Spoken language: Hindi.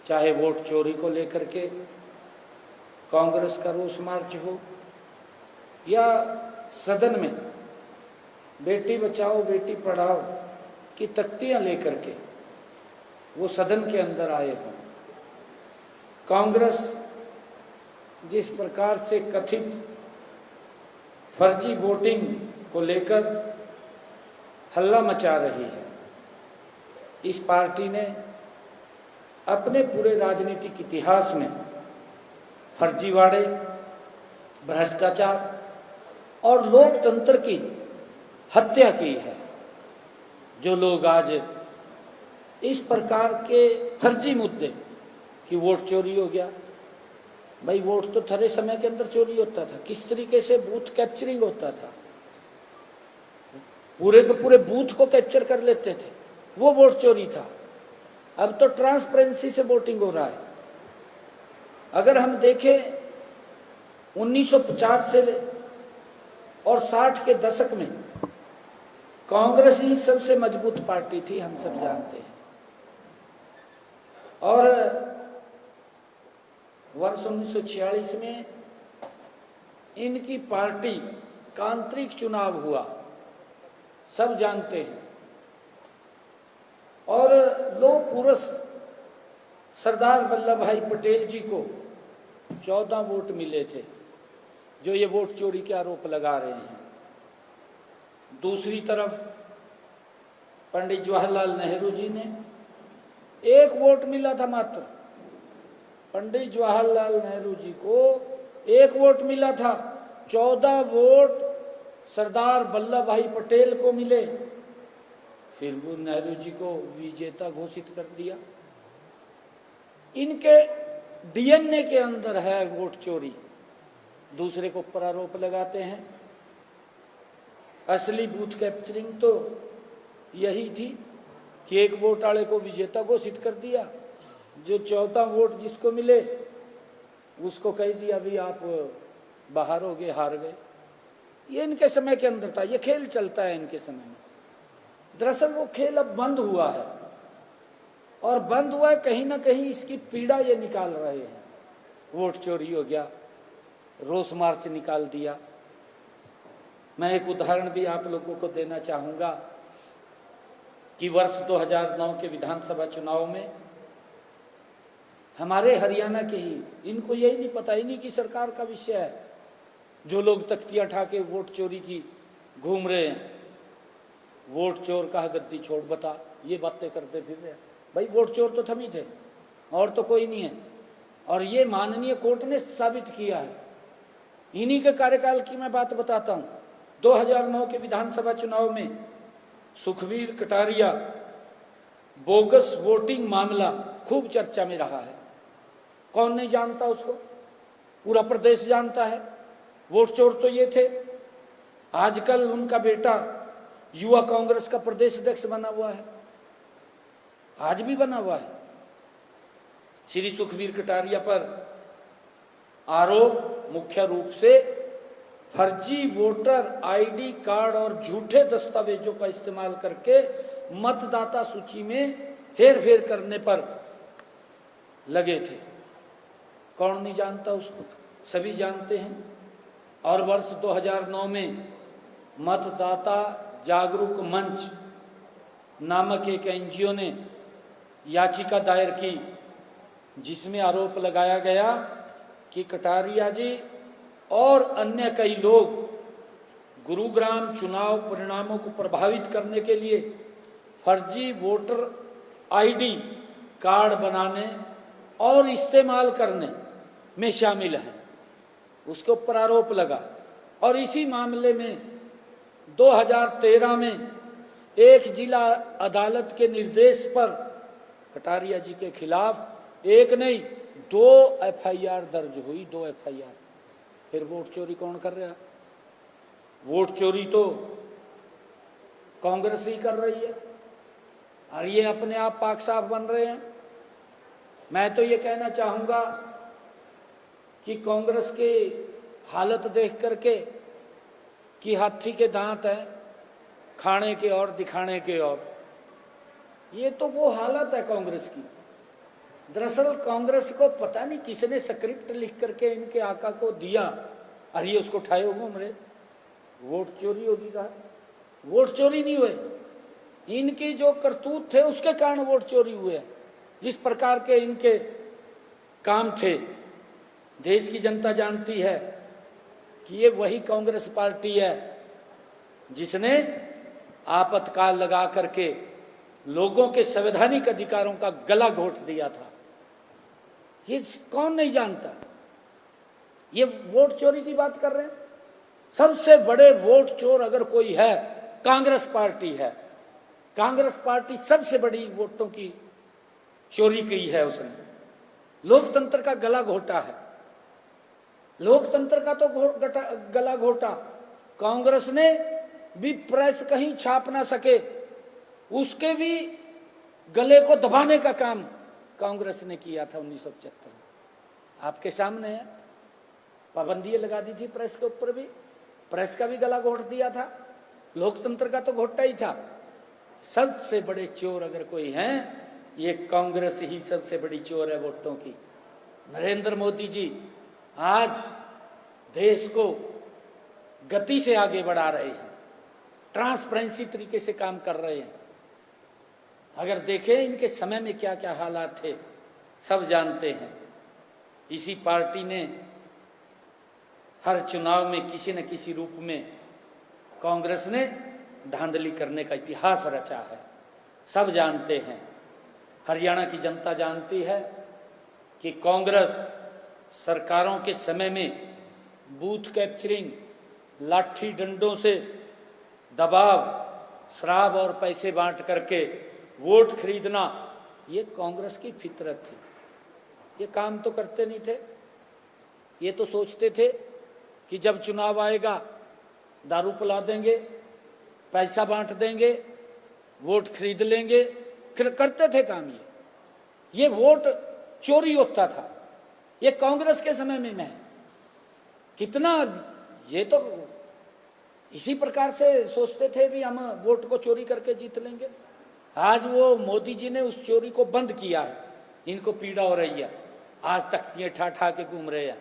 चाहे वोट चोरी को लेकर के कांग्रेस का रोष मार्च हो, या सदन में बेटी बचाओ बेटी पढ़ाओ की तख्तियां लेकर के वो सदन के अंदर आए हों। कांग्रेस जिस प्रकार से कथित फर्जी वोटिंग को लेकर हल्ला मचा रही है, इस पार्टी ने अपने पूरे राजनीतिक इतिहास में फर्जीवाड़े, भ्रष्टाचार और लोकतंत्र की हत्या की है। जो लोग आज इस प्रकार के फर्जी मुद्दे कि वोट चोरी हो गया, भाई वोट तो थोड़े समय के अंदर चोरी होता था, किस तरीके से बूथ कैप्चरिंग होता था, पूरे के पूरे बूथ को कैप्चर कर लेते थे, वो वोट चोरी था। अब तो ट्रांसपेरेंसी से वोटिंग हो रहा है। अगर हम देखें 1950 से और 60 के दशक में कांग्रेस ही सबसे मजबूत पार्टी थी, हम सब जानते हैं। और वर्ष 1946 में इनकी पार्टी का आंतरिक चुनाव हुआ, सब जानते हैं। और लौह पुरुष सरदार वल्लभ भाई पटेल जी को 14 वोट मिले थे, जो ये वोट चोरी के आरोप लगा रहे हैं। दूसरी तरफ पंडित जवाहरलाल नेहरू जी ने 1 वोट मिला था मात्र। पंडित जवाहरलाल नेहरू जी को 1 वोट मिला था, 14 वोट सरदार वल्लभ भाई पटेल को मिले। फिर वो नेहरू जी को विजेता घोषित कर दिया। इनके डीएनए के अंदर है वोट चोरी, दूसरे को ऊपर आरोप लगाते हैं। असली बूथ कैप्चरिंग तो यही थी कि 1 वोट वाले को विजेता घोषित कर दिया, जो 14 वोट जिसको मिले उसको कह दिया भी आप बाहर हो गए, हार गए। ये इनके समय के अंदर था, ये खेल चलता है इनके समय में। दरअसल वो खेल अब बंद हुआ है, और बंद हुआ है कहीं ना कहीं इसकी पीड़ा ये निकाल रहे हैं। वोट चोरी हो गया, रोष मार्च निकाल दिया। मैं एक उदाहरण भी आप लोगों को देना चाहूंगा कि वर्ष 2009 के विधानसभा चुनाव में हमारे हरियाणा के ही, इनको यही नहीं पता, इन्हीं की सरकार का विषय है, जो लोग तख्तियां उठा के वोट चोरी की घूम रहे हैं। वोट चोर का गद्दी छोड़ बता, ये बातें करते फिर रहे। भाई वोट चोर तो हम ही थे, और तो कोई नहीं है। और ये माननीय कोर्ट ने साबित किया है। इन्हीं के कार्यकाल की मैं बात बताता हूं। 2009 के विधानसभा चुनाव में सुखबीर कटारिया बोगस वोटिंग मामला खूब चर्चा में रहा है। कौन नहीं जानता उसको, पूरा प्रदेश जानता है। वोट चोर तो ये थे। आजकल उनका बेटा युवा कांग्रेस का प्रदेश अध्यक्ष बना हुआ है, आज भी बना हुआ है। श्री सुखबीर कटारिया पर आरोप मुख्य रूप से फर्जी वोटर आईडी कार्ड और झूठे दस्तावेजों का इस्तेमाल करके मतदाता सूची में हेरफेर करने पर लगे थे। कौन नहीं जानता उसको, सभी जानते हैं। और वर्ष 2009 में मतदाता जागरूक मंच नामक एक एनजीओ ने याचिका दायर की, जिसमें आरोप लगाया गया कि कटारिया जी और अन्य कई लोग गुरुग्राम चुनाव परिणामों को प्रभावित करने के लिए फर्जी वोटर आईडी कार्ड बनाने और इस्तेमाल करने में शामिल हैं। उसके ऊपर आरोप लगा। और इसी मामले में 2013 में एक जिला अदालत के निर्देश पर कटारिया जी के खिलाफ एक नहीं 2 एफआईआर दर्ज हुई, 2 एफआईआर। फिर वोट चोरी कौन कर रहा? वोट चोरी तो कांग्रेस ही कर रही है, और ये अपने आप पाक साफ बन रहे हैं। मैं तो ये कहना चाहूंगा कि कांग्रेस की हालत देख करके कि हाथी के दांत हैं, खाने के और दिखाने के और, ये तो वो हालत है कांग्रेस की। दरअसल कांग्रेस को पता नहीं किसने स्क्रिप्ट लिख करके इनके आका को दिया, और ये उसको उठाए घूम रहे, वोट चोरी होगी कहा। वोट चोरी नहीं हुए, इनकी जो करतूत थे उसके कारण वोट चोरी हुए। जिस प्रकार के इनके काम थे, देश की जनता जानती है कि ये वही कांग्रेस पार्टी है जिसने आपातकाल लगा करके लोगों के संवैधानिक अधिकारों का गला घोट दिया था। ये कौन नहीं जानता। ये वोट चोरी की बात कर रहे हैं। सबसे बड़े वोट चोर अगर कोई है, कांग्रेस पार्टी है। कांग्रेस पार्टी सबसे बड़ी वोटों की चोरी की है उसने। लोकतंत्र का गला घोटा है। लोकतंत्र का तो गला घोटा। कांग्रेस ने भी प्रेस कहीं छाप ना सके, उसके भी गले को दबाने का काम कांग्रेस ने किया था 1975 में। आपके सामने है, पाबंदी लगा दी थी प्रेस के ऊपर भी, प्रेस का भी गला घोट दिया था। लोकतंत्र का तो घोटा ही था। सबसे बड़े चोर अगर कोई हैं, ये कांग्रेस ही सबसे बड़ी चोर है वोटों की। नरेंद्र मोदी जी आज देश को गति से आगे बढ़ा रहे हैं, ट्रांसपेरेंसी तरीके से काम कर रहे हैं। अगर देखें इनके समय में क्या क्या हालात थे, सब जानते हैं। इसी पार्टी ने हर चुनाव में किसी न किसी रूप में कांग्रेस ने धांधली करने का इतिहास रचा है, सब जानते हैं। हरियाणा की जनता जानती है कि कांग्रेस सरकारों के समय में बूथ कैप्चरिंग, लाठी डंडों से दबाव, शराब और पैसे बांट करके वोट खरीदना, ये कांग्रेस की फितरत थी। ये काम तो करते नहीं थे। ये तो सोचते थे कि जब चुनाव आएगा दारू पिला देंगे, पैसा बांट देंगे, वोट खरीद लेंगे। करते थे काम ये वोट चोरी होता था। ये कांग्रेस के समय में मैं कितना, ये तो इसी प्रकार से सोचते थे भी हम वोट को चोरी करके जीत लेंगे। आज वो मोदी जी ने उस चोरी को बंद किया है। इनको पीड़ा हो रही है, आज तख्तियां ठा ठा के घूम रहे हैं।